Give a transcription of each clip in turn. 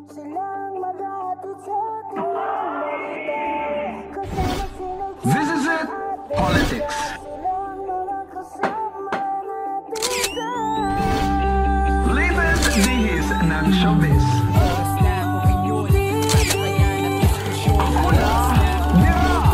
This is it, politics. Latest dihis ng showbiz. Ako na, Dira!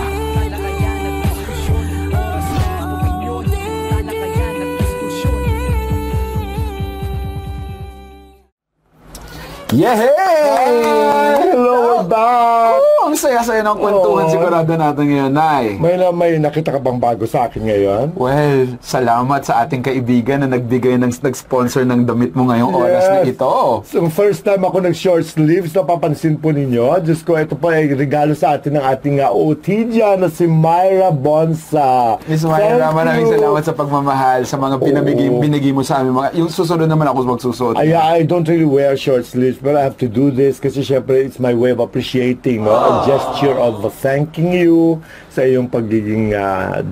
Yehey! Hello, we're back! Oh, ang saya-saya ng kwentuhan sigurado natin ngayon, Nay. May nakita ka bang bago sa akin ngayon? Well, salamat sa ating kaibigan na nag-sponsor ng damit mo ngayong oras na ito. So, first time ako nag-short sleeves, napapansin po ninyo. Diyos ko, ito po ay regalo sa atin ng ating OT dyan na si Myra Bonsa. Miss Myra, maraming salamat sa pagmamahal, sa mga binigay mo sa amin. Yung susunod naman ako magsusuot. I don't really wear short sleeves, but I have to do this kasi syempre it's my way of appreciating, a gesture of thanking you sa iyong pagiging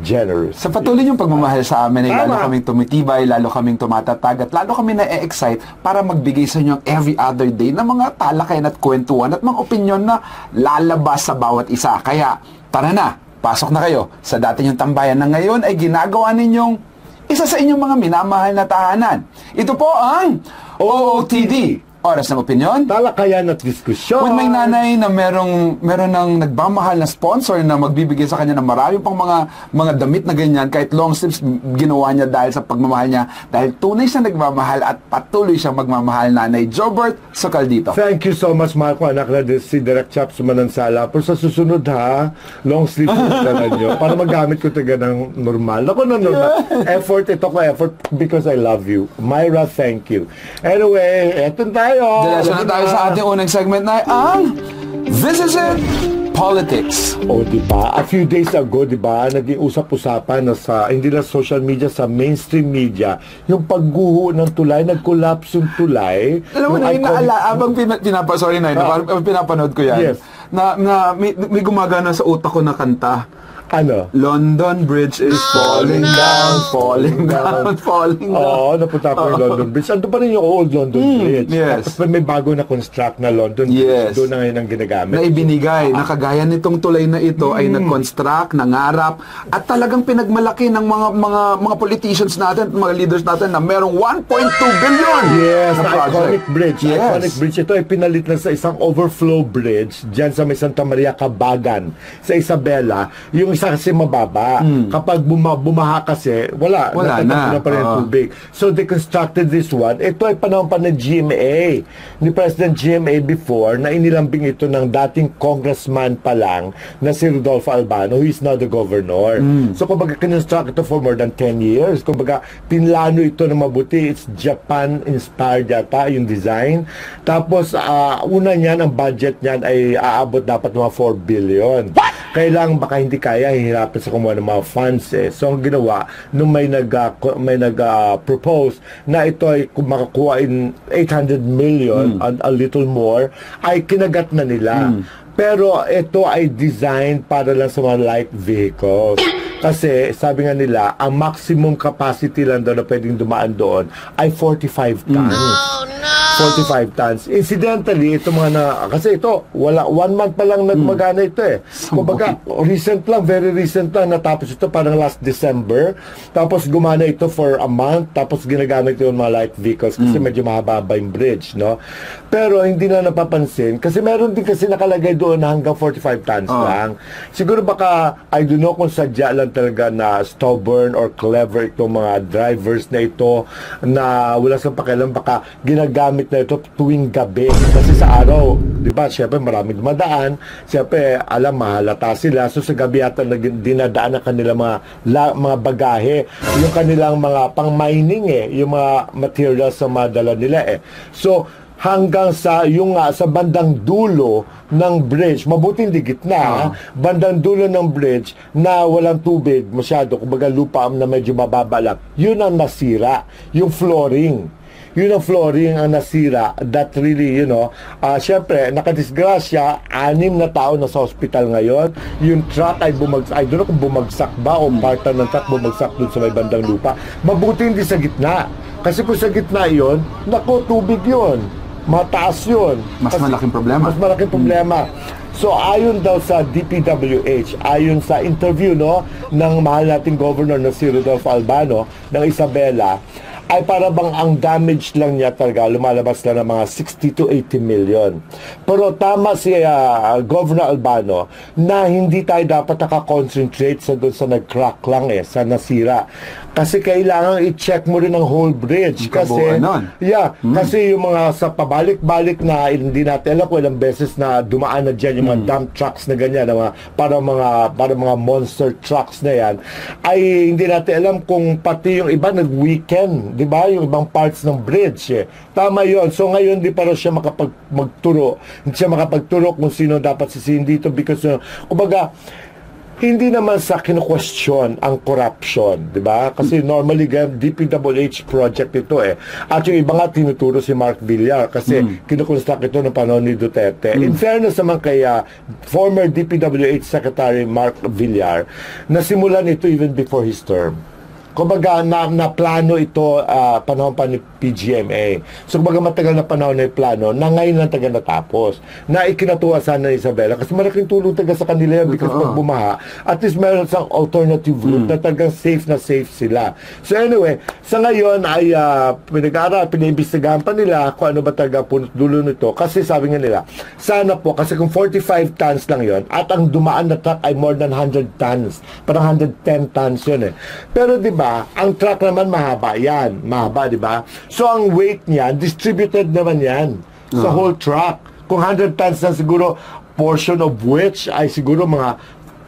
generous. Sa patuloy yung pagmamahal sa amin, ay lalo kaming tumitibay, lalo kaming tumatatag, at lalo kami na-excite para magbigay sa inyo every other day ng mga talakayan at kwentuhan at mga opinyon na lalabas sa bawat isa. Kaya, tara na, pasok na kayo sa dati yung tambayan na ngayon ay ginagawa ninyong isa sa inyong mga minamahal na tahanan. Ito po ang OOTD. Oras ng opinyon, talakayan at diskusyon. With may nanay na meron ng nagmamahal na sponsor na magbibigay sa kanya ng marami pang mga damit na ganyan, kahit long sleeves ginawa niya dahil sa pagmamahal niya, dahil tunay siya nagmamahal at patuloy siyang magmamahal, Nanay Jobert Socaldito. Thank you so much, Marco, anak na si Direct Chaps Manansala. Pero sa susunod long sleeves na nyo para magamit ko taga ng normal. Ako na normal. Effort because I love you. Myra, thank you. Anyway, eto tayo. Diretso na tayo sa ating unang segment na ang This Is It, Politics. Diba? A few days ago, diba, naging usap-usapan na hindi na social media, sa mainstream media, yung pagguho ng tulay, nag-collapse yung tulay. Alam mo na, abang pinapanood ko yan, yes, na may gumagana sa utak ko na kanta. Ano? London Bridge is falling down, falling down, falling down. Oo, napunta ko yung London Bridge. Ando pa rin yung old London Bridge. Yes. Tapos may bago na construct na London Bridge. Doon na ngayon ang ginagamit. Na ibinigay, na kagaya nitong tulay na ito ay nag-construct, nangarap, at talagang pinagmalaki ng mga politicians natin, mga leaders natin na merong 1.2 billion. Yes, na iconic bridge. Yes. Iconic bridge. Ito ay pinalit na sa isang overflow bridge dyan sa may Santa Maria, Cabagan, sa Isabela. Yung isa kasi mababa. Kapag bumaha kasi, wala na pa rin tubig. So they constructed this one. Ito ay panahon pa ng GMA. Ni President GMA before, na inilambing ito ng dating congressman pa lang na si Rodolfo Albano, who is now the governor. So kumbaga kinonstruct ito for more than 10 years. Kumbaga pinlano ito na mabuti. It's Japan-inspired yata yung design. Tapos una niyan, ang budget niyan ay aabot dapat mga 4 billion. Kailangan baka hindi kaya, hihirapan sa kumuha ng mga funds So ang ginawa, nung may nag-propose na ito ay makakuha in 800 million and a little more, ay kinagat na nila. Pero ito ay designed para lang sa mga light vehicles. Kasi sabi nga nila, ang maximum capacity lang daw na pwedeng dumaan doon ay 45 tons. Oh, no! 45 tons. Incidentally, ito kasi ito, 1 month pa lang nagmagana ito Kumbaga, very recent lang, natapos ito parang last December. Tapos gumana ito for a month, tapos ginagamit ito yung mga light vehicles kasi medyo mahaba yung bridge, no? Pero hindi na napapansin, kasi meron din kasi nakalagay doon na hanggang 45 tons lang. Siguro baka, I don't know kung sadya lang talaga na stubborn or clever itong mga drivers na ito na wala sa pakialam, baka ginagamit na ito tuwing gabi. Kasi sa araw, di ba, syempre maraming dumadaan, syempre alam, mahalata sila. So sa gabi yata dinadaan ang kanilang mga bagahe, yung kanilang mga pang-mining yung mga materials na madala nila So, hanggang sa sa bandang dulo ng bridge, mabuting di gitna, bandang dulo ng bridge na walang tubig masyado, kumbaga lupa na medyo mababa lang, yun ang nasira, yung flooring. Yun ang flooring ang nasira that really, syempre, nakadisgrasya, 6 na tao na sa hospital ngayon. Yung truck ay bumagsak, I don't know kung bumagsak ba o part ng truck bumagsak dun sa may bandang lupa. Mabuti hindi sa gitna. Kasi kung sa gitna yun, tubig yun. mataas yun. Mas malaking problema. Mas malaking problema. So ayon daw sa DPWH, ayon sa interview ng mahal nating governor na si Rodolfo Albano ng Isabela, ay para bang ang damage lang niya talaga lumalabas lang ng mga 60 to 80 million. Pero tama si Governor Albano na hindi tayo dapat nakakonsentrate sa doon sa nag-crack lang sa nasira. Kasi kailangan i-check mo rin ang whole bridge. Kasi, kasi yung mga sa pabalik-balik na hindi natin alam kung ilang beses na dumaan na dyan yung mga dump trucks na ganyan, na para mga monster trucks na yan, ay hindi natin alam kung pati yung iba nag-weekend, di ba? Yung ibang parts ng bridge. Tama yon. So ngayon di pa rin siya magturo. Hindi siya makapagturo kung sino dapat sisihin dito because, kumbaga, hindi naman sa kinu-question ang corruption, di ba? Kasi normally DPWH project ito At yung iba nga tinuturo si Mark Villar kasi kinukonstruct ito ng panahon ni Duterte. In fairness naman kay former DPWH Secretary Mark Villar, nasimulan ito even before his term. Kumbaga, na plano ito panahon pa ni PGMA. So, kumbaga matagal na panahon na yung plano na ngayon lang taga natapos. Na ikinatuwa sana ni Isabela kasi malaking tulong taga sa kanila yan because pag bumaha, at least meron sang alternative route na talagang safe sila. So anyway, sa ngayon ay pinag-aaral, pinaimbestigahan pa nila kung ano ba talaga punot dulo nito. Kasi sabi nga nila, sana po, kasi kung 45 tons lang yon at ang dumaan na truck ay more than 100 tons. Parang 110 tons yun Pero di ba, ang truck naman mahaba yan. Mahaba, di ba? So, ang weight niya, distributed naman yan sa whole truck. Kung 100 tons na siguro, portion of which ay siguro mga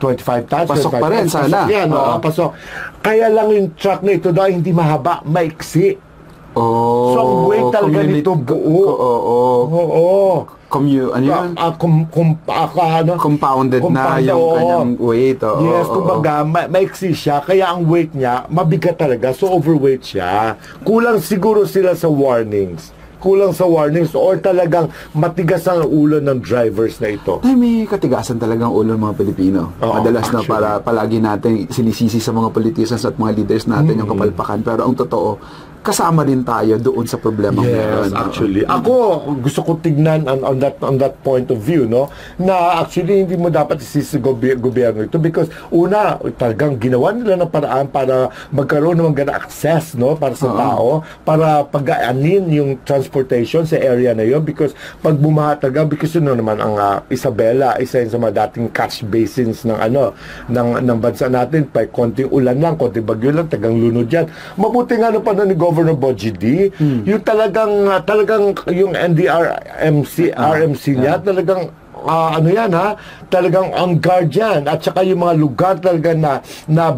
25 tons. Pasok pa rin, sana. Pasok yan, pasok. Kaya lang yung truck na ito daw, hindi mahaba, maiksi. So, ang weight talaga nito buo. Compounded na yung kanyang weight. Yes, kumbaga, maiksi siya, kaya ang weight niya, mabigat talaga, so overweight siya. Kulang siguro sila sa warnings. Or talagang matigas ang ulo ng drivers na ito. Ay, may katigasan talagang ulo ng mga Pilipino. Madalas na palagi natin sinisisi sa mga politicians at mga leaders natin yung kapalpakan. Pero ang totoo, kasama rin tayo doon sa problema ngayon. Actually. Ako, gusto ko tignan on that point of view, na actually hindi mo dapat isisi gobyerno ito because una, talagang ginawa nila ng paraan para magkaroon ng mga access, para sa tao, para pag-aanin yung transportation sa area na yun because pag bumaha talaga, because yun naman ang Isabela, isa yun sa mga dating catch basins ng ng bansa natin, pa konting ulan lang, konting bagyo lang, tagang lunod yan. Mabuti nga pa na ni Governor Boji D, yung talagang yung RMC niya, talagang talagang on guard yan. At saka yung mga lugar talaga na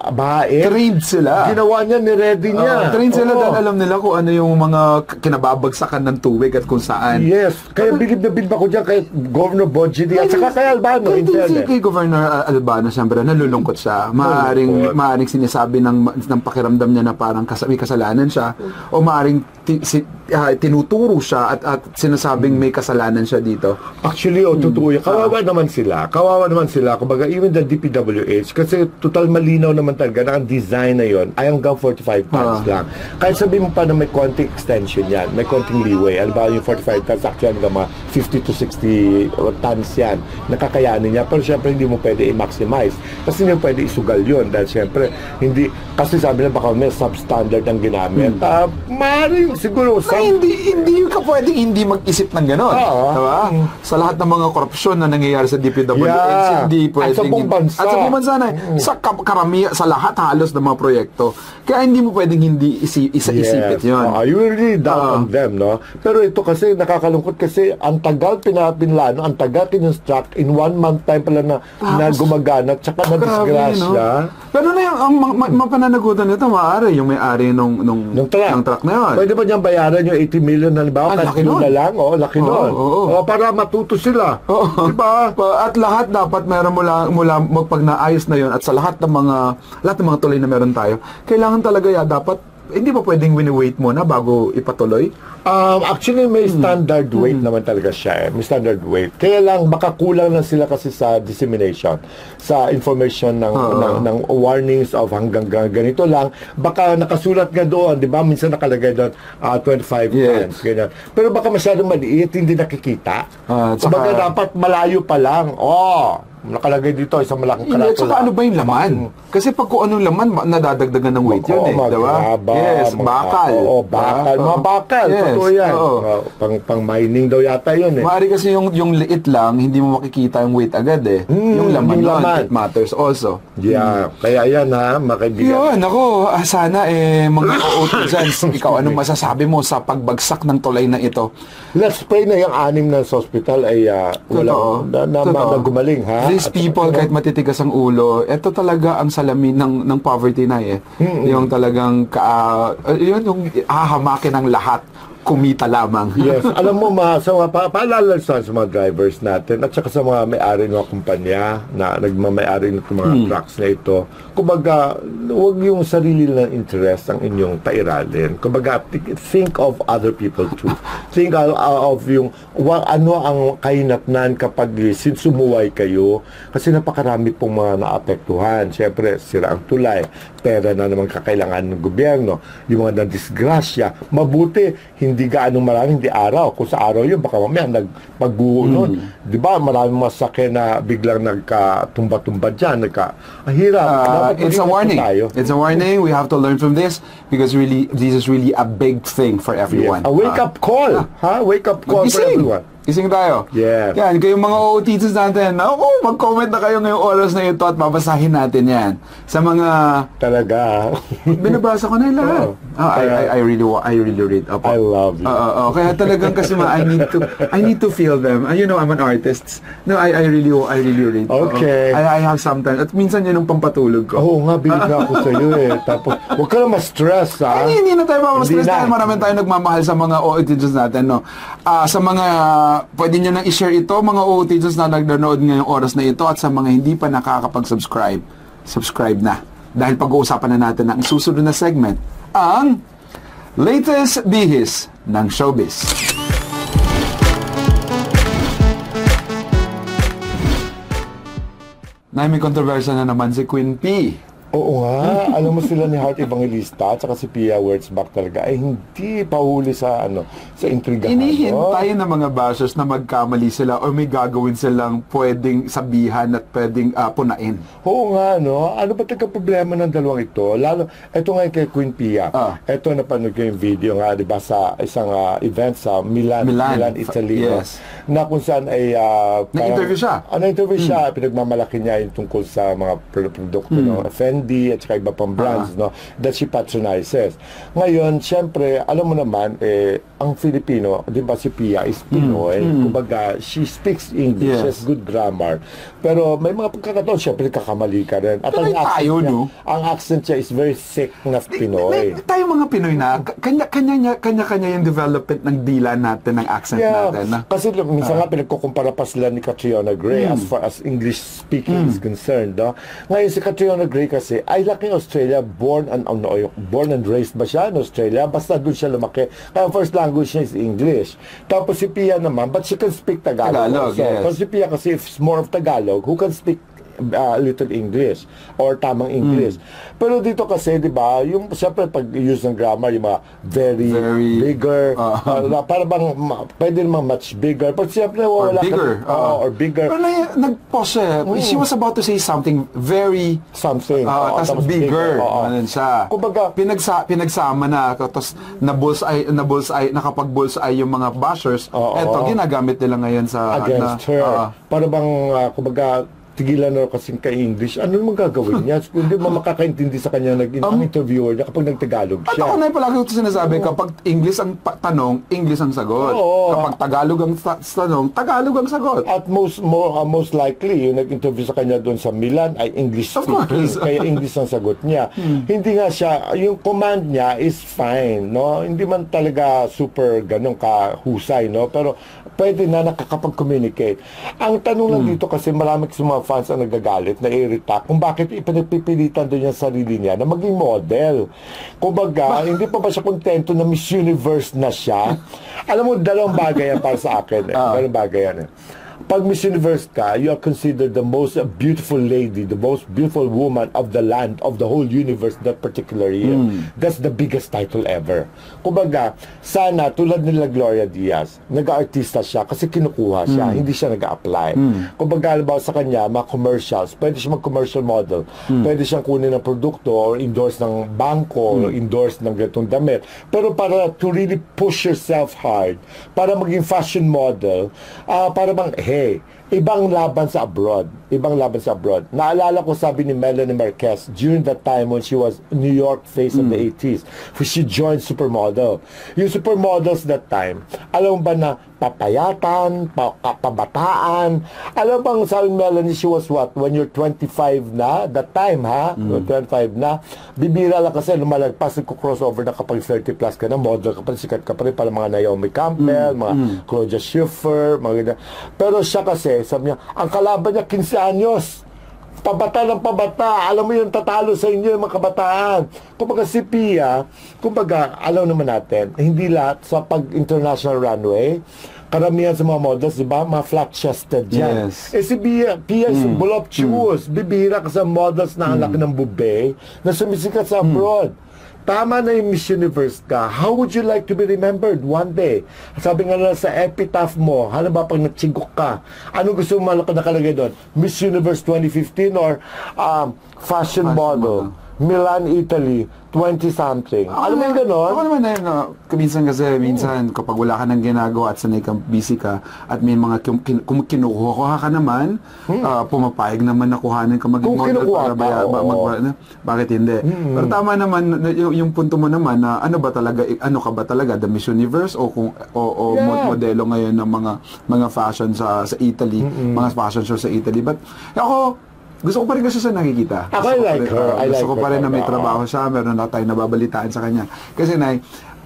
bahain. Trained sila. Ginawa niya, ni-ready niya. Trained sila dahil alam nila kung ano yung mga kinababagsakan ng tubig at kung saan. Yes. Kaya bilib na bilib ako dyan kay Governor Boji D at saka kay Albano. Kay Governor Albano, siyempre, nalulungkot siya. Maaring sinasabi ng pakiramdam niya na parang may kasalanan siya o maaring tinuturo siya at sinasabing may kasalanan siya dito. Actually, totoo yan. Kawawa naman sila. Kumbaga, even the DPWH, kasi total malinaw naman talaga na ang design na yon ay hanggang 45 tons lang. Kahit sabihin mo pa na may konting extension yan, may konting leeway. Alam ba yung 45 tons, actually hanggang mga 50 to 60 tons yan. Nakakayanin niya. Pero syempre, hindi mo pwede i-maximize. Kasi hindi mo pwede isugal yun. Dahil syempre, kasi sabi na baka may substandard ang ginamit. Maaaring siguro. Hindi ka pwedeng hindi mag-isip ng gano'n. Diba? Sa lahat ng mga korupsyon na nangyayari sa DPWH, hindi pwedeng... At sa buong bansa na. Sa lahat halos ng mga proyekto. Kaya hindi mo pwedeng hindi isipit yun. You really doubt on them, Pero ito kasi, nakakalungkot kasi ang tagal pinapinlano, ang tagal kinonstruct, in 1 month time pala na gumagana, tsaka na-disgrasya. Pero na yung mapananagutan nito, maaari yung may-ari ng truck na yun. Pwede ba niyang bayaran yung 80 million na halimbawa? Laki nun. Laki nun. Para matuto sila. Diba? At lahat dapat meron mula pag naayos na yun at sa lahat ng mga tuloy na meron tayo, kailangan talaga dapat hindi ba pwedeng wini-wait mo na bago ipatuloy? Actually, may standard weight naman talaga siya. May standard weight. Kaya lang, baka kulang lang sila kasi sa dissemination, sa information ng warnings of hanggang ganito lang. Baka nakasulat nga doon, di ba? Minsan nakalagay doon 25 tons, ganyan. Pero baka masyadong maliit, hindi nakikita. Kumbaga dapat malayo pa lang. Nakalagay dito isang malaking karatula. Saka ano ba yung laman? Kasi pag kung anong laman, nadadagdagan ng weight yun diba? Yes, bakal. Bakal. Mga bakal. Yes. Totoo yan. Pang mining daw yata yun Maaari kasi yung liit lang, hindi mo makikita yung weight agad yung laman yun, it matters also. Yeah. Kaya yan mga kaibigan. Yun, ako, sana mga OOT dyan, ikaw, anong masasabi mo sa pagbagsak ng tulay na ito? Let's pray na yung 6 na sa hospital ay na gumaling, ha? These people, kahit matitigas ang ulo, ito talaga ang salamin ng poverty na Yung talagang, yung hahamakin ng lahat, kumita lamang. Yes. Alam mo, paalala sa mga drivers natin at saka sa mga may-ari ng mga kumpanya na nagmamayari ng mga trucks na ito. Kumbaga, huwag yung sarili lang interest ang inyong pairalin. Kumbaga, think of other people too. Think of yung ano ang kahinatnan kapag sumuway kayo. Kasi napakarami pong mga naapektuhan. Siyempre, sira ang tulay. Pera na naman kakailangan ng gobyerno. Yung mga na-disgrasya. Mabuti, hindi gaano marami, hindi araw. Kung sa araw yun, baka mamaya nagpagbuo nun. Di ba? Maraming masakyan na biglang nagkatumba-tumba dyan. Ang hirap. It's a warning. It's a warning. We have to learn from this because really, this is really a big thing for everyone. Yes. A wake-up call. Wake up call for everyone. Gising tayo. Yeah. Yan, kayong mga OOTs natin, mag-comment na kayo ngayong oras na ito at babasahin natin yan. Sa mga... Talaga. Binabasa ko na yung lahat. I really read. I love you. Kaya talagang kasi I need to feel them. You know, I'm an artist. No, I really read. Okay. I have sometimes. At minsan yun ang pampatulog ko. Oo nga, bilig na ako sa'yo Tapos, huwag ka na ma-stress, ha? Hindi na tayo ma-stress dahil marami tayo nagmamahal sa mga OOTs natin, no? Sa mga pwede nyo nang i-share ito, mga OOTs na nagdanood ngayong oras na ito at sa mga hindi pa nakakapag-subscribe, subscribe na. Dahil pag-uusapan na natin ang susunod na segment, ang latest bihis ng showbiz. May kontrobersya na naman si Queen P. Oo nga, alam mo sila ni Heart Evangelista at saka si Pia Wurtzbach talaga ay hindi pahuli sa sa intrigahan. Inihintay ng mga bashers na magkamali sila o may gagawin silang pwedeng sabihan at pwedeng punain. Oo nga, no? Ano ba talaga problema ng dalawang ito? Lalo, eto nga kay Queen Pia. Eto, napanood ko yung video nga, di ba, sa isang event sa Milan, Italy. Yes. Na kung saan ay... na-interview siya. Na-interview siya. Pinagmamalaki niya yung tungkol sa mga produkto, no? Fendi at saka iba pang brands, no? That she patronizes. Ngayon, syempre, alam mo naman, ang Filipino, di ba si Pia is Pinoy. Kumbaga, she speaks English, she has good grammar. Pero may mga pagkakataon, syempre, kakamali ka rin. At ang accent niya is very thick na Pinoy. Tayo mga Pinoy na, kanya-kanya yung development ng dila natin, ng accent natin. Na? Kasi minsan nga pinagkukumpara pa sila ni Catriona Gray as far as English speaking is concerned. No? Ngayon si Catriona Gray kasi ay laki Australia, born and raised ba siya in Australia? Basta doon siya lumaki. Kaya first language niya is English. Tapos si Pia naman, but she can speak Tagalog. Yes. Kasi si Pia kasi if it's more of Tagalog, who can speak little English or tamang English. Pero dito kasi, di ba, yung siyempre pag use ng grammar, yung mga very bigger, para bang pwede naman much bigger. But siyempre, wala or bigger. Pero nag-pause she was about to say something very tas bigger. Ano siya. Kumbaga, pinagsama na, tapos nakapag-bullseye yung mga bashers. Eto, ginagamit nila ngayon sa... against her. Para bang, kumbaga, tigilan na kasing ka-English, ano naman gagawin niya? Hindi mo makakaintindi sa kanya ang interviewer niya kapag nagtagalog siya. At ako na palagi ito sinasabi, kapag English ang tanong, English ang sagot. Kapag Tagalog ang tanong, Tagalog ang sagot. At most likely, yung nag-interview sa kanya doon sa Milan ay English speaking, kaya English ang sagot niya. Hindi nga siya, yung command niya is fine, no? Hindi man talaga super ganun kahusay, no? Pero pwede na nakakapag-communicate. Ang tanong lang dito kasi marami sa mga fans ang nagagalit, nairita, kung bakit ipinagpipilitan doon yung sarili niya na maging model. Kumbaga, hindi pa ba siya kontento na Miss Universe na siya? Alam mo, dalawang bagay yan para sa akin. Dalawang bagay yan. Pag Miss Universe ka, you are considered the most beautiful lady, the most beautiful woman of the land, of the whole universe that particular year. That's the biggest title ever. Kumbaga, sana tulad nila Gloria Diaz, nag-artista siya kasi kinukuha siya, hindi siya nag-apply. Kumbaga, halimbawa sa kanya, mga commercials, pwede siya mag-commercial model, pwede siyang kunin ng produkto or endorse ng bangko, or endorse ng ganitong damit. Pero para to really push yourself hard, para maging fashion model, para bang, hey, ibang laban sa abroad. Ibang laban sa abroad. Naalala ko sabi ni Melanie Marquez during that time when she was New York face of the 80s. She joined Supermodel. Yung Supermodels that time, alam mo ba na papayatan, kabataan. Alam bang sabi ni Melanie, she was what? When you're 25 na, that time ha? 25 na, bibira lang kasi lumalagpas, crossover na kapag 30 plus ka na, model ka pa, sikat ka pa rin para mga Naomi Campbell, mga Claudia Schiffer, mga ganyan. Pero siya kasi, sabi niya, ang kalaban niya 15 anyos. Pabata ng pabata. Alam mo yung tatalo sa inyo yung mga kabataan. Kumbaga si Pia, kumbaga, alam naman natin, hindi lahat sa pag-international runway, karamihan sa mga models, di ba? Mga flat-chested dyan. Yes. Si Pia is voluptuous. Bibihira ka sa models na ang laki ng bube na sumisikat sa abroad. Tama na yung Miss Universe ka. How would you like to be remembered one day? Sabi nga na sa epitaph mo, ano ba pag natsigok ka? Anong gusto mo nakalagay doon? Miss Universe 2015 or fashion model? Milan, Italy, 20-something. Alam mo yung gano'n? Ako naman na minsan kapag wala ka nang ginagawa at sanay kang busy ka at may mga kinukuha ka naman, pumapayag naman na kuhanin ka maging model para bakit hindi? Pero tama naman yung punto mo naman na ano ka ba talaga the Miss Universe o modelo ngayon ng mga fashion sa Italy, mga fashion show sa Italy. But ako gusto ko pa rin kasi siya nakikita. I like her. Gusto ko pa rin na may trabaho siya. Meron na tayo nababalitaan sa kanya. Kasi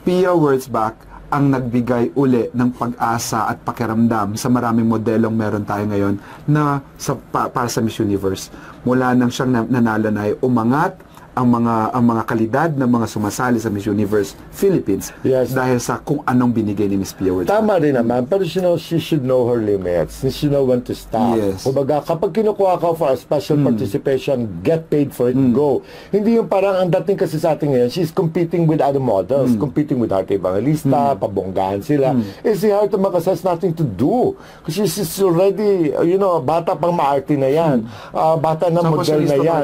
Pia Wurtzbach ang nagbigay uli ng pag-asa at pakiramdam sa maraming modelong meron tayo ngayon na para sa Miss Universe. Mula nang siyang nanalo na ay umangat ang mga kalidad ng mga sumasali sa Miss Universe Philippines dahil sa kung anong binigay ni Miss Pia Wurtzbach. Tama rin naman, pero she should know her limits. She should know when to stop. Yes. Kumbaga, kapag kinukuha ka for a special participation, get paid for it, go. Hindi yung parang ang dating kasi sa atin ngayon, she's competing with other models, competing with Heart Evangelista, pabonggahan sila. Si Heart Evangelista has nothing to do. Kasi she's already, bata pang maarte na yan. Bata na model na yan.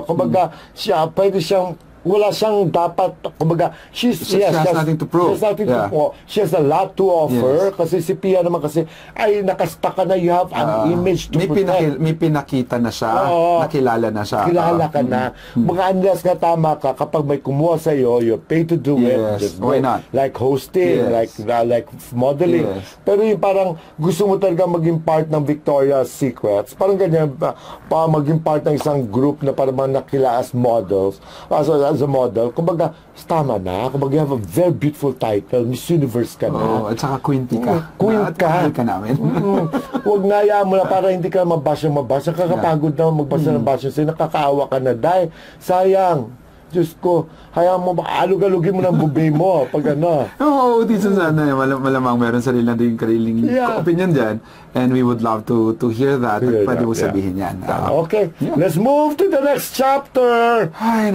Kumbaga, pwede siyang wala siyang dapat, kumbaga, she has nothing to prove. She has nothing to prove. She has a lot to offer. Kasi si Pia naman kasi, ay, nakasta ka na, you have an image to protect. May pinakita na siya, nakilala na siya. Kilala ka na. Mga unless ka tama ka, kapag may kumuha sa'yo, you're paid to do it. Just why not? Like hosting, like modeling. Pero yung parang gusto mo talaga maging part ng Victoria's Secrets, parang ganyan, pa maging part ng isang group na parang nakila as models, as a model, kumbaga, tama na. Kumbaga, you have a very beautiful title. Miss Universe ka na. At saka queenty ka. Queen ka. Ka namin. Huwag ngayaan mo na para hindi ka mabasa. Kakapagod na magbasa ng basyo. Nakakaawa ka na. Dahil, sayang. Diyos ko, hayaan mo, alug-alugin mo ng bubay mo pag ano. Oo, dito sana, malamang meron kariling opinion dyan. And we would love to hear that. At pwede mo sabihin yan. Okay, let's move to the next chapter.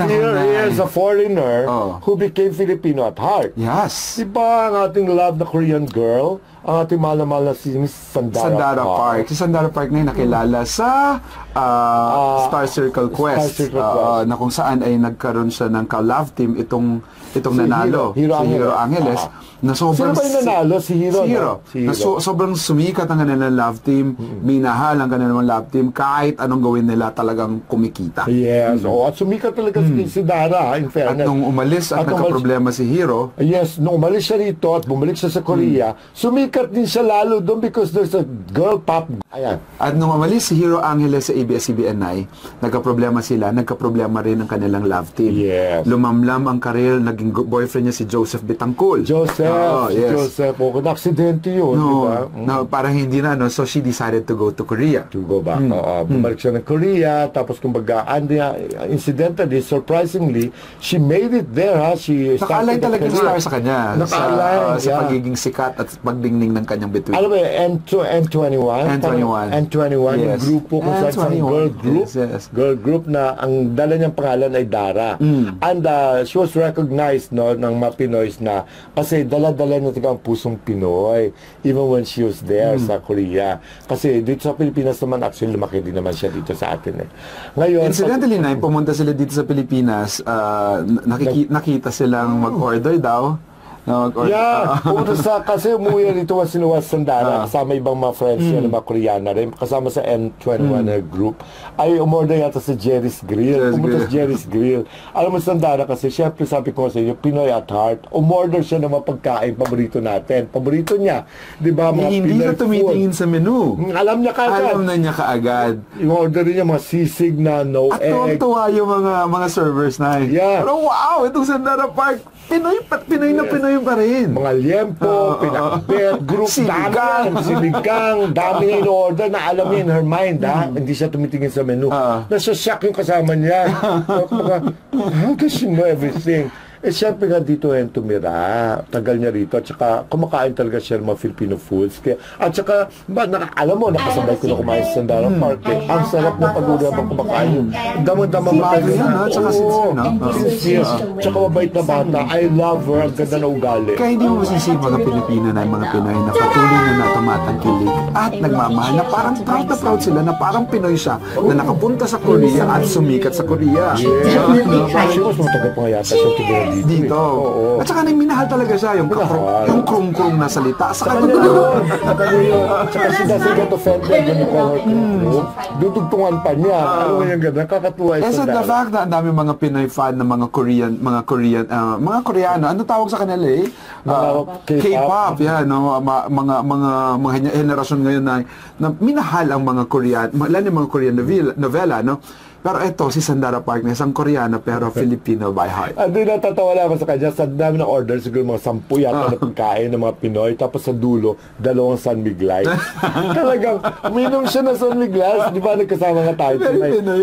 Here is a foreigner who became Filipino at heart. Yes. Diba ang ating love na Korean girl, ang ating mahal na si Miss Sandara Park. Si Sandara Park na nakilala sa Star Circle Quest. Na kung saan ay nagkaroon siya ng ka-love team itong nanalo. Si Hiro Angeles. Na sobrang, sino ba yung nanalo? Si Hiro. Na sobrang sumikat ang kanilang love team. Minahal ang kanilang love team. Kahit anong gawin nila talagang kumikita. Yes. At sumikat talaga si Dara, in fairness. At nung umalis at nagka-problema si Hiro. Yes, nung umalis siya rito at bumalik siya sa Korea, sumikat din siya lalo doon because there's a girl pop. Ayan. At nung umalis si Hiro Angeles sa ABS-CBN, nagka-problema sila, nagka-problema rin ang kanilang love team. Yes. Lumamlam ang karir, naging boyfriend niya si Joseph Bitangkul. Oo, si yes. Joseph. Aksidente yun, di No, ba? no, parang hindi na, no? So she decided to go to Korea. To go back. Bumalik siya ng Korea, tapos kumbaga, and incidentally, surprisingly, she made it there, ha? She Naka-align started talaga yung career. star sa kanya. Naka-align, Sa pagiging sikat at pagdingning ng kanyang bituin. Alam mo, N21. N21, yung Yes. grupo kung saan sa N21. girl group. Yes. Girl group na ang dala niyang pangalan ay Dara. And she was recognized, no, ng mga Pinoys na kasi dala-dala niya talaga ang pusong Pinoy even when she was there sa Korea. Kasi dito sa Pilipinas naman, actually lumaki din naman siya dito sa atin. Ngayon, Incidentally, pumunta sila dito sa Pilipinas, nakita silang mag-order daw. yeah, pumunta sa, kasi umuwi rito was sinuwas Sandara, kasama ibang mga friends niya na mga Koreana rin, kasama sa N21 na group, ay umorder yata sa Jerry's Grill. Pumunta sa Jerry's Grill. Alam mo, Sandara kasi, syempre sabi ko sa inyo, Pinoy at heart, umorder siya ng mga pagkain, paborito natin. Paborito niya. Di ba, mga Hindi Pinoy na tumitingin sa menu. Alam niya kaagad. Alam na niya kaagad. Yung order niya, mga sisig na no At egg. tuwa yung mga servers na Yeah. Pero wow, itong Sandara Park, Pinoy na Pinoy pa rin. Mga liempo, pinakbet, group, sinigang, dami niya in-order na alam niya in her mind, ha? Hindi siya tumitingin sa menu. Nasa-shock yung kasama niya. How does she know everything? Siyempre nga dito yan tumira. Tagal niya rito. At saka kumakain talaga siya ng mga Filipino foods. At saka, alam mo, nakasabay ko na kumain sa Sandara Park. Ang sarap ng pag-uli habang kumakain yun. Dama-dama mo tayo. At saka sincere, no? Sincere. Tsaka mabait na bata. I love her. Ang ganda na ugali. Kaya hindi mo masisi mga Pilipino na mga Pinoy na patuloy na tumatangkilik at nagmamahal na parang proud na proud sila na parang Pinoy siya na nakapunta sa Korea at sumikat sa Korea. Actually, mas matagal pa nga yata siya tigil Dito. Oo. At saka minahal talaga siya yung krung-krung na salita. Sa kanya Tsaka she doesn't get offended when you call her kung dudugtungan pa niya. Ano mo yung ganda? Nakakatuwa And so the fact na ang dami mga Pinoy fan na mga Koreano, ano tawag sa kanila eh? K-pop, yan, no? Mga henerasyon ngayon na minahal ang mga Korean, lalo yung mga Korean novela, no? Pero ito, si Sandara Park na isang Koreano pero Filipino by heart. Hindi natatawa lang ako sa kanya. Sa dami ng order, siguro mga 10 yata na pagkain ng mga Pinoy. Tapos sa dulo, 2 San Miguel. Talagang, uminom siya na San Miguel. Di ba nagkasama nga tayo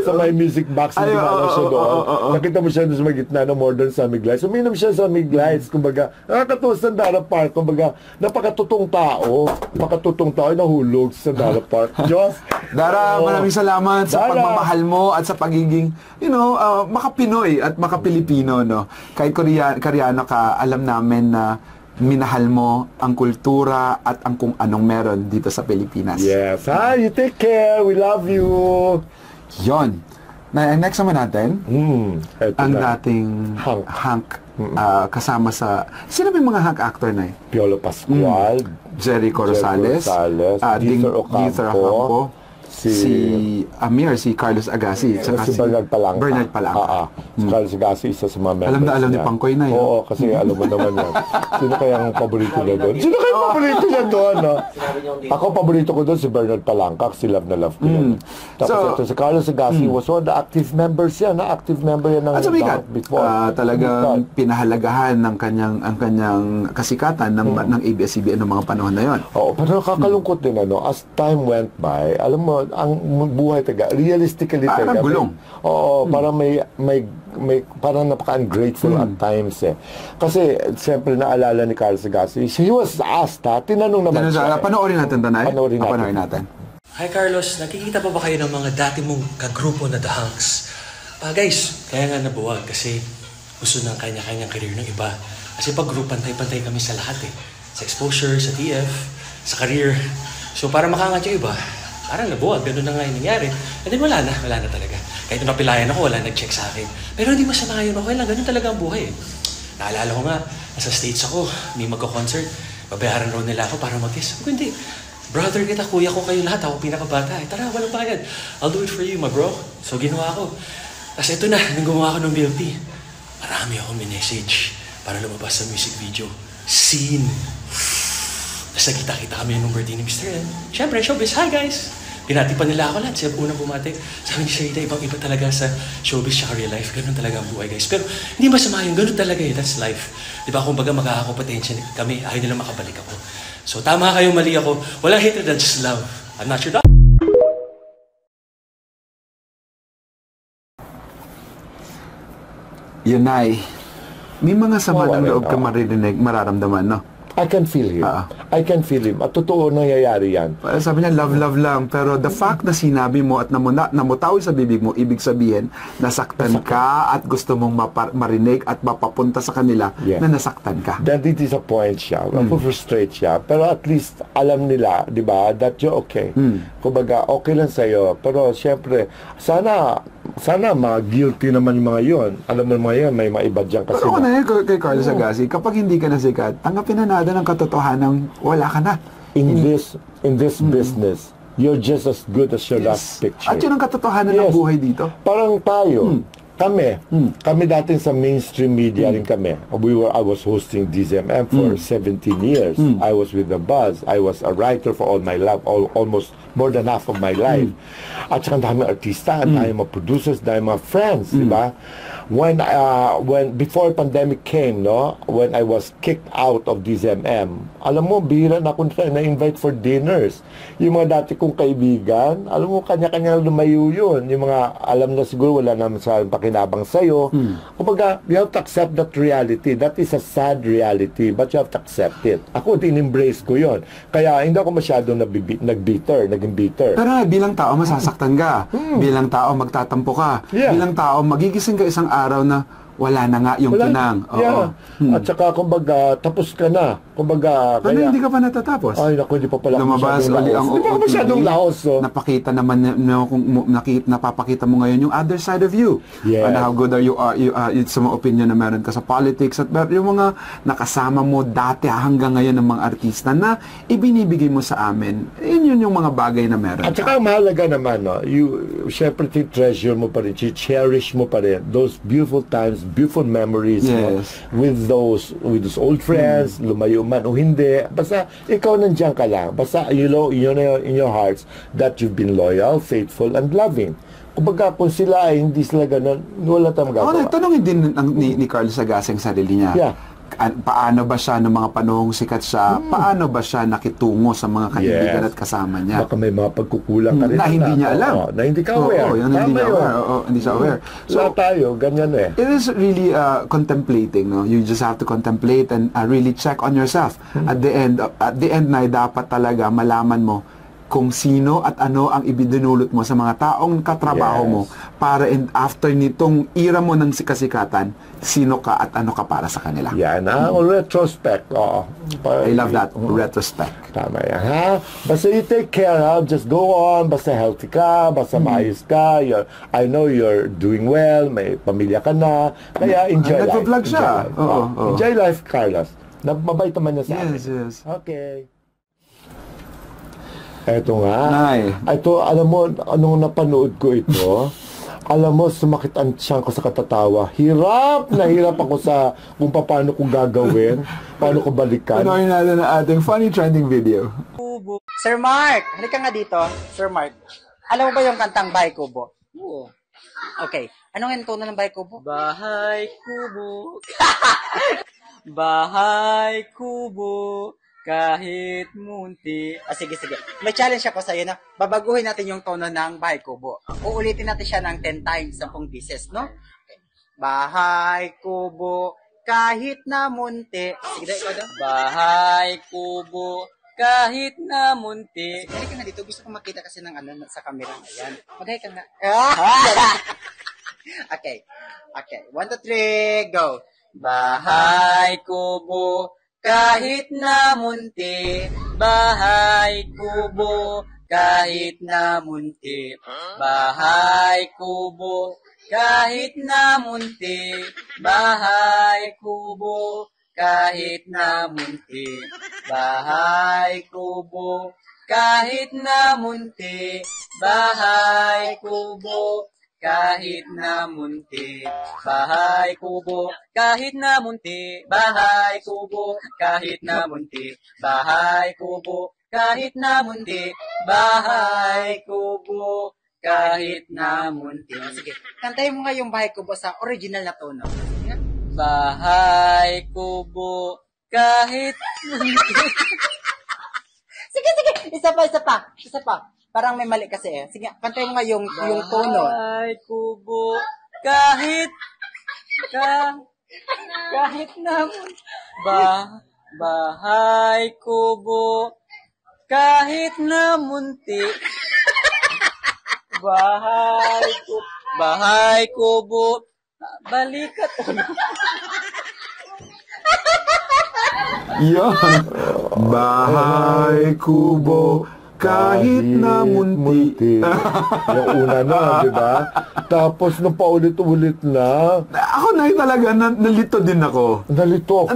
sa may music box. Hindi ba siya doon. Nakita mo siya doon sa gitna ng modern San Miguel. Uminom siya sa San Miguel. Kumbaga, nakakatuwa sa Sandara Park. Kumbaga, napakatutong tao. Nahulog sa Sandara Park. Diyos. Dara, maraming salamat sa pagmamahal mo at sa pagiging, maka-Pinoy at maka-Pilipino, no? Kahit Koreano ka, alam namin na minahal mo ang kultura at ang kung anong meron dito sa Pilipinas. Yes. You take care. We love you. Yon. Next naman natin, ang dating Hank kasama sa... Sino ba yung mga Hank actor na eh? Piolo Pascual, Jericho Rosales, Dieter Ocampo, si Amir, si Carlos Agassi, si Bernard Palangka. Si Carlos Agassi, isa sa mga members. Alam na alam ni Pangkoy na yun. Oo, kasi alam mo naman yan. Sino kaya ang paborito niya doon? No? Ako, paborito ko doon si Bernard Palangka kasi love na love ko yun. Tapos ito, si Carlos Agassi was one of the active members yan. Active member yan ng at sumikat. Before. Talagang pinahalagahan ng kanyang kasikatan ng ABS-CBN ng mga panahon na yon. Oo, pero nakakalungkot din as time went by, alam mo, ang buhay realistically parang gulong. Parang may parang napaka-ungrateful at times eh. Kasi, siyempre, naalala ni Carlos Agassi, he was asked, tinanong naman siya. Panoorin natin, Tanay. Panoorin natin. Hi Carlos, nakikita pa ba kayo ng mga dati mong kagrupo na The Hunks? Guys, kaya nga nabuwag kasi gusto ng kanya-kanyang career ng iba. Kasi pag group, pantay-pantay kami sa lahat eh. Sa exposure, sa TF, sa career. So para makangat yung iba, parang nabuwag, gano'n na nga yung nangyari. And then wala na talaga. Kahit napilayan ako, wala nag-check sa akin. Pero hindi masama yun, okay lang, gano'n talaga ang buhay. Naalala ko nga, nasa States ako, may magko-concert, babayaran raw nila ako para mag-kiss. Sabi ko, hindi. Brother kita, kuya ko kayo lahat, ako pinakabata. Tara, walang bayad. I'll do it for you, my bro. So ginawa ko. Tapos ito na, nung gumawa ko ng BLP, marami akong minessage para lumabas sa music video. Scene. Tapos nakita-kita kami yung birthday ni Mr. N. Siyempre, showbiz, hi guys! Binati pa nila ako lahat. Siya unang bumati. Sabi ni Sharita, ibang-iba talaga sa showbiz tsaka real life. Ganun talaga ang buhay, guys. Pero hindi masama yun. Ganun talaga eh. That's life. Di ba? Kung baga magkakakompetensya kami, ayaw nila makabalik ako. So tama kayo, mali ako. Walang hatred, just love. I'm not sure. Yun ay, may mga sama ng loob ka maririnig, mararamdaman, no? I can feel him. I can feel him. At totoo nangyayari yan. Sabi niya, love, love lang. Pero the fact na sinabi mo at namutawi sa bibig mo, ibig sabihin, nasaktan ka at gusto mong marinig at mapapunta sa kanila na nasaktan ka. Disappoint siya. Frustrate siya. Pero at least, alam nila, di ba, that you're okay. Kumbaga, okay lang sa'yo. Pero syempre, sana mga guilty naman yung mga yun. Alam mo mga yun, may mga iba dyan kasi. Pero ako kay Carlos Agassi, kapag hindi ka nasikat, tanggapin na natin ang katotohanan, wala ka na. In this business, you're just as good as your last picture. At yun ang katotohanan ng buhay dito. Parang tayo, kami dati sa mainstream media rin kami. I was hosting DZMM for 17 years. I was with The Buzz. I was a writer for all my life, almost more than half of my life. At saka dami artista, dami mga producers, dami mga friends, di ba? When before pandemic came, no, when I was kicked out of DZMM, alam mo, bihira na ako na-invite for dinners. Yung mga dati kong kaibigan, alam mo, kanya-kanya lumayo yun. Yung mga, alam na siguro wala naman sa pakinabang sa'yo. Kumbaga, you have to accept that reality. That is a sad reality, but you have to accept it. Ako, in-embrace ko yun. Kaya, hindi ako masyadong naging bitter. Pero bilang tao, masasaktan ka. Bilang tao, magtatampo ka. Bilang tao, magigising ka isang araw na wala na nga yung kinang. At saka, kumbaga, tapos ka na. Kumbaga, kaya... hindi ka pa natatapos? Ay, naku, hindi pa pala lumabas uli ang hindi pa masyadong laos. So. Napakita naman, napapakita mo ngayon yung other side of you. And how good are you, sa mga opinion na meron ka sa politics. At yung mga nakasama mo dati hanggang ngayon ng mga artista na ibinibigay mo sa amin. Yun yung mga bagay na meron. At saka, mahalaga naman, no? Syempre, treasure mo pa rin, cherish mo pa rin those beautiful times, beautiful memories with those old friends, lumayo man o hindi. Basta ikaw nandiyan ka lang. Basta you know in your hearts that you've been loyal, faithful, and loving. Kumbaga, kung sila ay hindi sila ganun, wala tayong magagawa. Tanongin din ni Carlos Agassi ang sarili niya. Paano ba siya ng mga panahong sikat siya? Paano ba siya nakitungo sa mga kaibigan at kasama niya? Baka may mga pagkukulang ka rin na hindi niya alam. Na hindi ka aware. Hindi siya aware. So tayo, ganyan eh. It is really contemplating, no? You just have to contemplate and really check on yourself. At the end na dapat talaga malaman mo kung sino at ano ang ibidinulot mo sa mga taong katrabaho mo para after nitong era mo ng sikasikatan, sino ka at ano ka para sa kanila. Retrospect. I love that. Retrospect. Tama yan, ha? Basta you take care, ha? Just go on. Basta healthy ka, basta maayos ka. I know you're doing well, may pamilya ka na. Kaya enjoy life. Nag-vlog siya. Enjoy life, Carlos. Mabait naman niya sa amin. Yes. Okay. Eto nga. Nay. Ito, alam mo, anong napanood ko ito? Alam mo, sumakit ang tiyan ko sa katatawa. Hirap na hirap ako sa kung paano ko gagawin, paano ko balikan. Panorin natin ang ating funny trending video. Sir Mark, halika nga dito. Sir Mark, alam mo ba yung kantang Bahay Kubo? Oo. Okay, anong yung tono ng Bahay Kubo? Bahay Kubo. Bahay Kubo. Kahit munti. Sige. May challenge ako sa iyo na babaguhin natin yung tono ng Bahay Kubo. Uulitin natin siya ng 10 times, 10 pieces, no? Okay. Bahay Kubo, kahit na munti. Sige, ikaw daw. Bahay Kubo, kahit na munti. Sige, ka na dito. Gusto ko makita kasi ng sa camera. Ayan. Maghay ka nga. Okay. 1, 2, 3, go. Bahay Kubo, kahit na munti, bahay kubo, kahit na munti, bahay kubo, kahit na munti, bahay kubo, kahit na munti, bahay kubo, kahit na munti, bahay kubo, kahit na munti, bahay kubo, kahit na munti, bahay kubo, kahit na munti, bahay kubo, kahit na munti. Bahay kubo, kahit na munti. Sige, kantayin mo nga yung Bahay Kubo sa original na tono. Sige. Bahay kubo, kahit munti. Sige, isa pa. Parang may mali kasi eh. Sige, kantayin mo nga yung tono. Bahay kubo, kahit na munti. Bahay kubo, kahit na munti. Bahay kubo, balikat. Yun. Bahay kubo, kahit na munti. Yung una na, di ba? Tapos, nung paulit-ulit na, Ako na talaga, nalito din ako. nalito ako.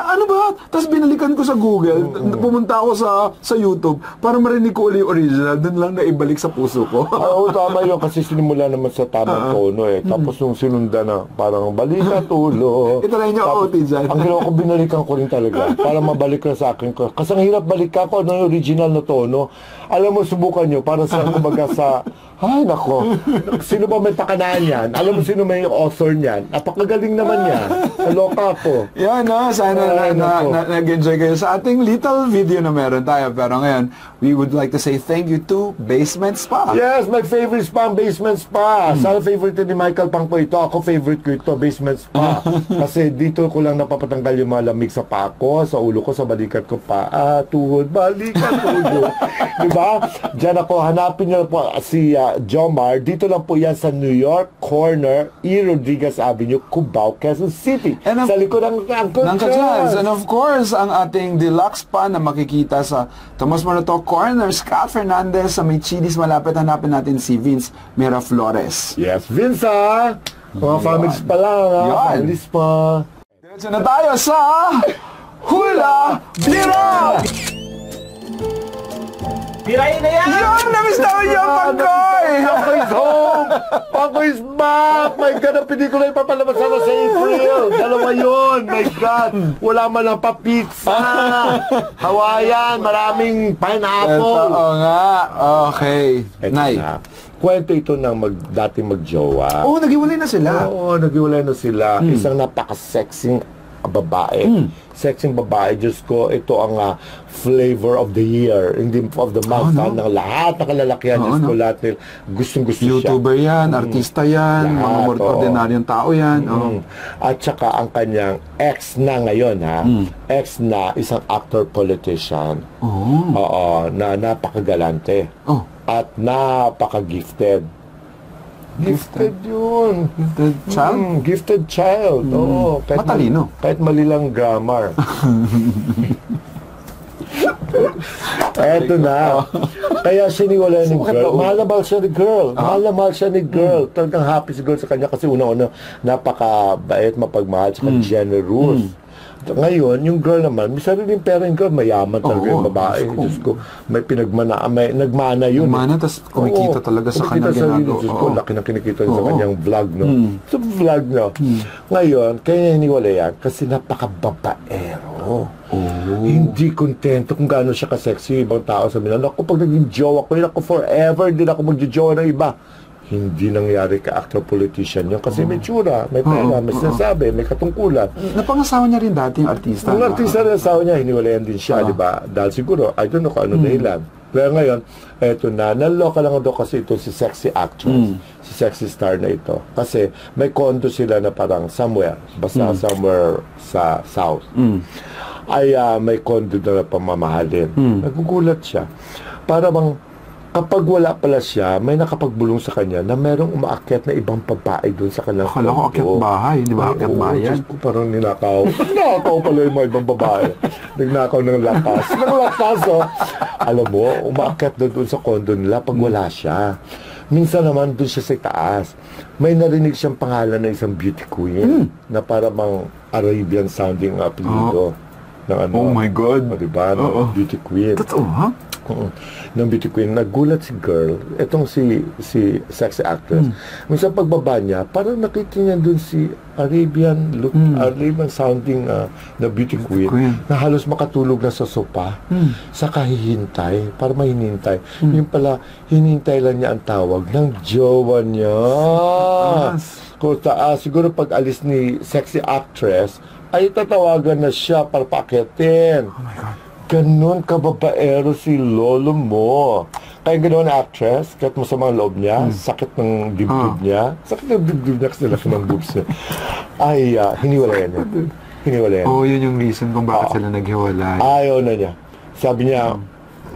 Ano ba? Tapos binalikan ko sa Google, pumunta ako sa YouTube para marinig ko ulit yung original, dun lang naibalik sa puso ko. Oo, tama yun kasi sinimula naman sa tamang tono eh. Tapos nung sinunda na, parang balika tulo. Ito lang yung OT dyan. Ang ginawa ko, binalikan ko rin talaga para mabalik na sa akin ko. Kasi ang hirap balikan ko ano yung original na tono. Alam mo, subukan nyo para sa kumbaga sa ay, nako. Sino ba may pakanaan yan? Alam mo sino may author niyan? Napakagaling naman yan. Naloka ko. Yan, no? Sana nag-enjoy kayo sa ating little video na meron tayo. Pero ngayon, we would like to say thank you to Basement Spa. Yes, my favorite spa ang Basement Spa. Sana favorite ni Michael Pangpo ito. Ako favorite ko ito, Basement Spa. Kasi dito ko lang napapatanggal yung mga lamig sa paa ko, sa ulo ko, sa balikat ko, paa, tuhod, balikat, ulo. Diba? Diyan ako, hanapin niyo po si Jomar. Dito lang po yan sa New York, corner, E. Rodriguez Avenue, Cubao, Quezon City. Sa likod ng Uncle Charles. And of course, ang ating deluxe spa na makikita sa Tomas Morato Corner, Scott Fernandez, sa may Chili's malapit. Hanapin natin si Vince Miraflores. Yes, Vince ha. Mga families pa lang ha. Yan. Families pa. Diretso na tayo sa Hula Bira! Birayin na yan! Yun! Namiss namin yung Pangkoy! Pangkoy's home! Pangkoy's back! My God, ang pelikula yung papalabas sana sa April. Dalawa yun! My God! Wala man lang pa pizza! Hawaiian! Maraming pineapple! Oo nga. Okay. Eto Nay. na. Kwento ito ng dating magjowa. Oo, naghiwalay na sila. Oo, naghiwalay na sila. Isang napaka-sexing babae. Sexing babae, Diyos ko, ito ang flavor of the year, hindi of the month, ng lahat ng kalalakihan, Diyos ko, lahat nila, gustong-gusto siya. YouTuber yan, artista yan, mga Lahat, ordinaryong tao yan. At saka ang kanyang ex na ngayon, ex na isang actor-politician. Oo, na napakagalante. At napaka-gifted. Gifted yun. Gifted child? Gifted child. Oo. Matalino. Kahit mali lang grammar. Eto na. Kaya siniwala ni girl. Mahal na mahal siya ni girl. Mahal na mahal siya ni girl. Talagang happy si girl sa kanya kasi una-una napakabait, mapagmahal, saka generous. Ngayon, yung girl naman, may sariling pera yung girl, mayaman talaga yung babae. Diyos ko, may nagmana yun. Nagmana, tas kumikita talaga sa kanyang ginagawa. Diyos ko, laki ng kinikita sa kanyang vlog, no? Sa vlog, no? Ngayon, kaya hiniwala yan kasi napakababaero. Hindi kontento kung gaano siya ka-sexy. Ibang tao sabi na, naku, pag naging jowa ko, yun ako forever, hindi na ako magjojowa ng iba. Hindi nangyari ka actor-politician yun kasi may tsura, may pera, may sinasabi, may katungkulan. Napangasawa niya rin dati yung artista. Yung artista rin asawa niya, hiniwalayan din siya, di ba? Dahil siguro, I don't know kung ano dahilan. Pero ngayon, eto na, naloka lang daw kasi ito si sexy actress, si sexy star na ito. Kasi may condo sila na parang somewhere, basta somewhere sa south. Ay may condo na pamamahalin. Nagugulat siya. Para bang kapag wala pala siya, may nakapagbulong sa kanya na merong umaakyat na ibang babae doon sa kanilang Akala ko akyat bahay, di ba? Akyat bahay yan. Diyos ko, parang ninakaw. Ninakaw pala yung mga ibang babae. Nagnakaw ng lakas. Ng lakas, oh. Alam mo, umaakyat doon sa kondo nila pag wala siya. Minsan naman doon siya sa taas. May narinig siyang pangalan ng isang beauty queen na para bang Arabian sounding apelido. Ng ano, Oh my God. diba? Ng beauty queen. Totoo, ha? ng beauty queen. Nagulat si girl, etong si sexy actress. Minsan pagbaba niya, parang nakita niya dun si Arabian sounding na beauty queen, na halos makatulog na sa sopa, sa kahihintay, para mahinintay. Yung pala, hinintay lang niya ang tawag ng jowa niya. Siguro pag alis ni sexy actress, ay tatawagan na siya para paakitin. Oh my God. Ganon kababaero si lolo mo. Kaya ganoon na actress, kahit masama ang loob niya, sakit ng dibdib niya, kasi laki ng boobs niya, ay hiniwalayan niya. Hiniwalayan. Yun yung reason kung bakit sila naghiwalay. Ayaw na niya. Sabi niya,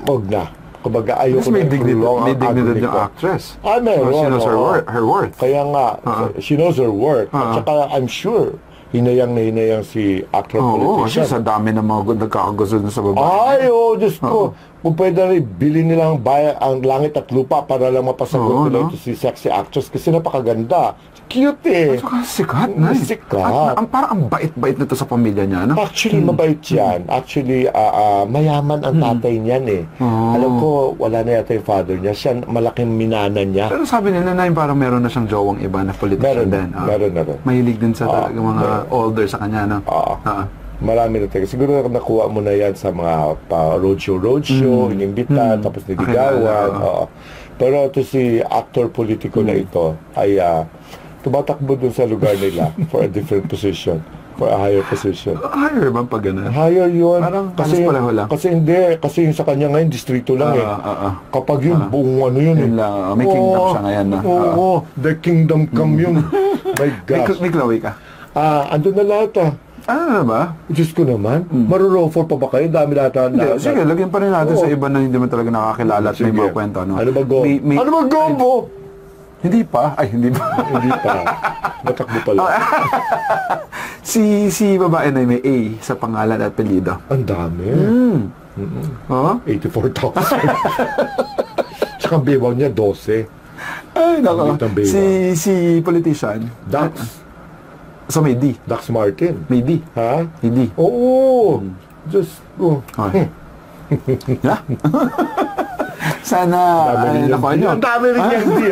wag na. Kumbaga, ayaw ko na i-prolong ang dignidad agony yung ko. actress. Meron. She knows her worth. Kaya nga, she knows her worth. At saka, I'm sure, hinayang si actor politician. Kasi sa dami ng mga nagkakagusto sa babae. Diyos ko. Kung pwede rin, bilhin nilang ang langit at lupa para lang mapasagot nila ito si sexy actress kasi napakaganda. Cute eh. At saka sikat na eh. Sikat. Parang ang bait-bait nito sa pamilya niya, no? Actually, mabait yan. Actually, mayaman ang tatay niyan eh. Alam ko, wala na yata yung father niya. Siya, malaking minana niya. Pero sabi nila na parang meron na siyang jowang iba na politician din. Meron na rin. Mahilig din sa talaga mga older sa kanya, no? Marami na tayo. Siguro nakuha mo na yan sa mga roadshow, inimbita, tapos niligawan. Pero ito si actor politiko na ito ay tumatakbo dun sa lugar nila for a different position, for a higher position. Higher bang pag gano'n? Higher yun. Parang kasi pareho lang. Kasi hindi. Kasi yung sa kanya ngayon, distrito lang eh. Kapag yung buong ano yun Yun lang. May kingdom siya ngayon, no? The kingdom come yun. My gosh. May Chloe ka? Andun na lahat Ano ba? Diyos ko naman. Marurofo pa ba kayo? Dami lahat Hindi, sige, lagyan pa rin natin sa iba na hindi mo talaga nakakilala at may mga kwento. Ano ba go? Ano ba go mo? Hindi pa. Ay, hindi pa. Hindi pa. Matakbo pala. si babae na may A sa pangalan at apelyido. Ang dami. 84,000. Tsaka ang biwaw niya, 12. Ay, nako. Ang Si politician. Dax. So may D. Dax Martin. May D. Ha? May D. Oo. Diyos ko. Okay. Sana, nakuha nyo. Ang dami rin yung D.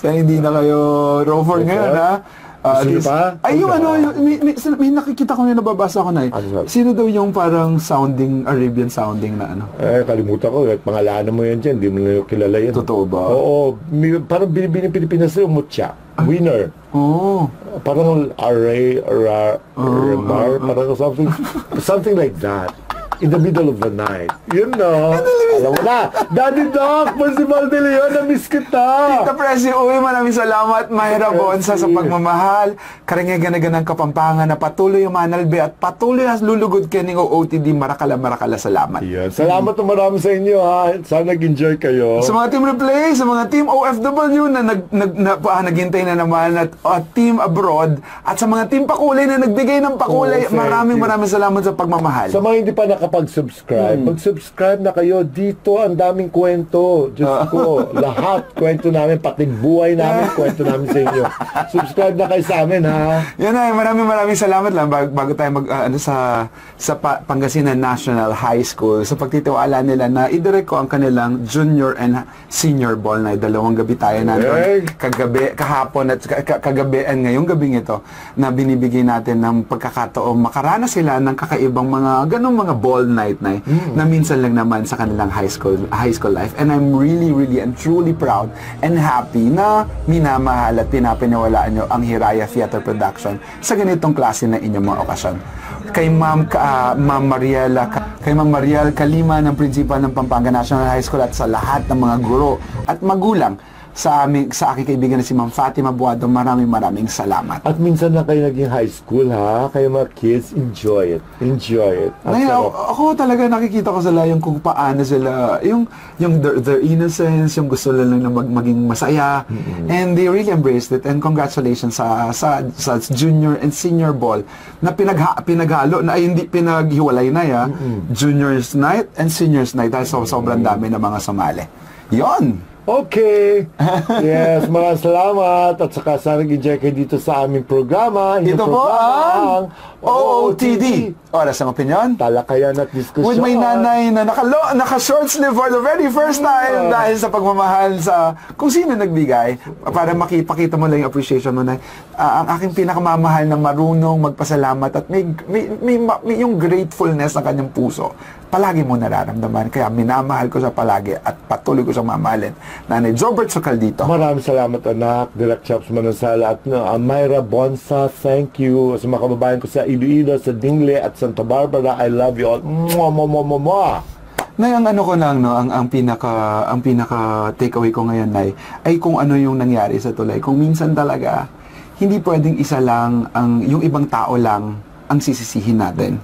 Sana hindi na kayo rover ngayon, ha? Sino pa? Ay, yung may nakikita ko yung nababasa ko na eh. Sino daw yung parang Arabian sounding na ano? Kalimutan ko. Pangalanan mo yan dyan. Hindi mo na kilala yan. Totoo ba? Oo. Parang binibining Pilipinas yung Mutya. Winner. Oo. Parang Remar. Parang something like that. In the middle of the night. You know. Alam mo na. Daddy Doc, Percival de Leon, na-miss kita. Tita Presi, maraming salamat. Mayra Bonsa sa pagmamahal. Karingagan ng Kapampangan na patuloy manalbe at patuloy na lulugod kening OOTD. Marakala, salamat. Yan. Salamat na marami sa inyo ha. Sana nag-enjoy kayo. Sa mga Team Replay, sa mga Team OFW na naghintay na naman at Team Abroad at sa mga Team Pakulay na nagbigay ng pakulay, maraming salamat sa pagmamahal. Sa mga hindi pa nakapag-subscribe, mag-subscribe na kayo. Dito, ang daming kwento. Diyos ko, lahat kwento namin, pati buhay namin, kwento namin sa inyo. Subscribe na kayo sa amin, ha? Yan na, maraming salamat lang bago tayo sa Pangasinan National High School sa pagtitiwala nila na idirect ko ang kanilang junior and senior ball na 2 gabi tayo nandun. Kahapon at kagabi and ngayong gabing ito na binibigay natin ng pagkakataon makaranas sila ng kakaibang mga ganong mga ball night na minsan lang naman sa kanilang high school life. And I'm really and truly proud and happy na minamahal at pinapaniwalaan nyo ang Hiraya Theater Production sa ganitong klase na inyong mga okasyon. Kay Ma'am Mariel Kalima ng Principal ng Pampanga National High School at sa lahat ng mga guro at magulang sa aking kaibigan na si Ma'am Fatima Buado, maraming salamat. At minsan lang kayo naging high school, ha? Kayo mga kids, enjoy it. Ako talaga nakikita ko sila yung kung paano sila, yung their innocence, yung gusto lang na maging masaya, and they really embraced it. And congratulations sa junior and senior ball na pinaghalo na hindi pinaghiwalay na juniors night and seniors night dahil sobrang dami na mga sumali. Yon! Okay. Yes, maraming salamat. At saka sana nag-enjoy kayo dito sa aming programa. Ito po ang OOTD. Oras ng opinion. Talakayan at diskusyon. With my nanay na naka-short sleeve for the very first time dahil sa pagmamahal sa kung sino nagbigay para makipakita mo lang yung appreciation mo na ang aking pinakamamahal na marunong magpasalamat at may yung gratefulness ng kanyang puso. Palagi mo nararamdaman. Kaya minamahal ko siya palagi at patuloy ko siyang mamahalin. Nanay Jobert Socaldito. Maraming salamat anak, Direk Chops Manansala at Myra Bonsa, thank you sa mga kababayan ko sa Iloilo, sa Dingle at Santa Barbara. I love you all. Mwah, mwah, mwah, mwah, mwah. Nay, ang ano ko lang, no, ang pinaka takeaway ko ngayon, Nay, ay kung ano yung nangyari sa tulay. Kung minsan talaga, hindi pwedeng isa lang, yung ibang tao lang ang sisisihin natin.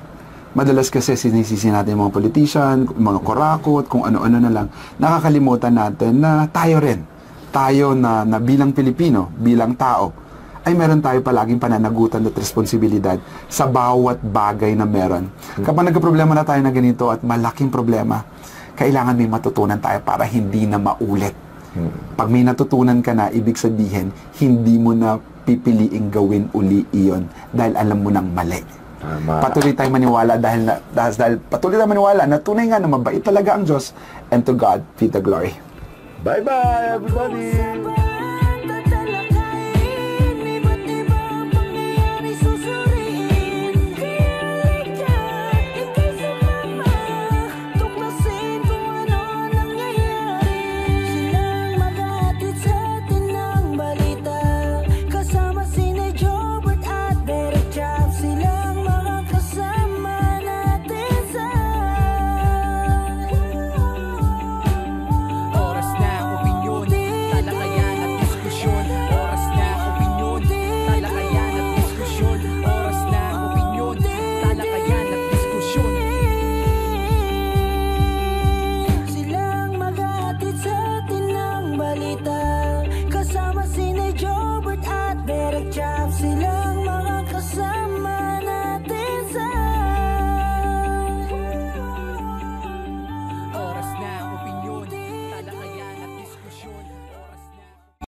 Madalas kasi sinisisi natin yung mga politician, mga kurakot, kung ano-ano na lang. Nakakalimutan natin na tayo rin. Tayo na bilang Pilipino, bilang tao, ay meron tayo palaging pananagutan at responsibilidad sa bawat bagay na meron. Kapag nagka-problema na tayo na ganito at malaking problema, kailangan may matutunan tayo para hindi na maulit. Pag may natutunan ka na, ibig sabihin, hindi mo na pipiliing gawin uli iyon dahil alam mo nang mali. Tama. Patuloy tayong maniwala dahil patuloy tayong maniwala na tunay nga na mabait talaga ang Diyos, and to God be the glory. Bye-bye, everybody! Kasama si Jobert at Derek Chap sila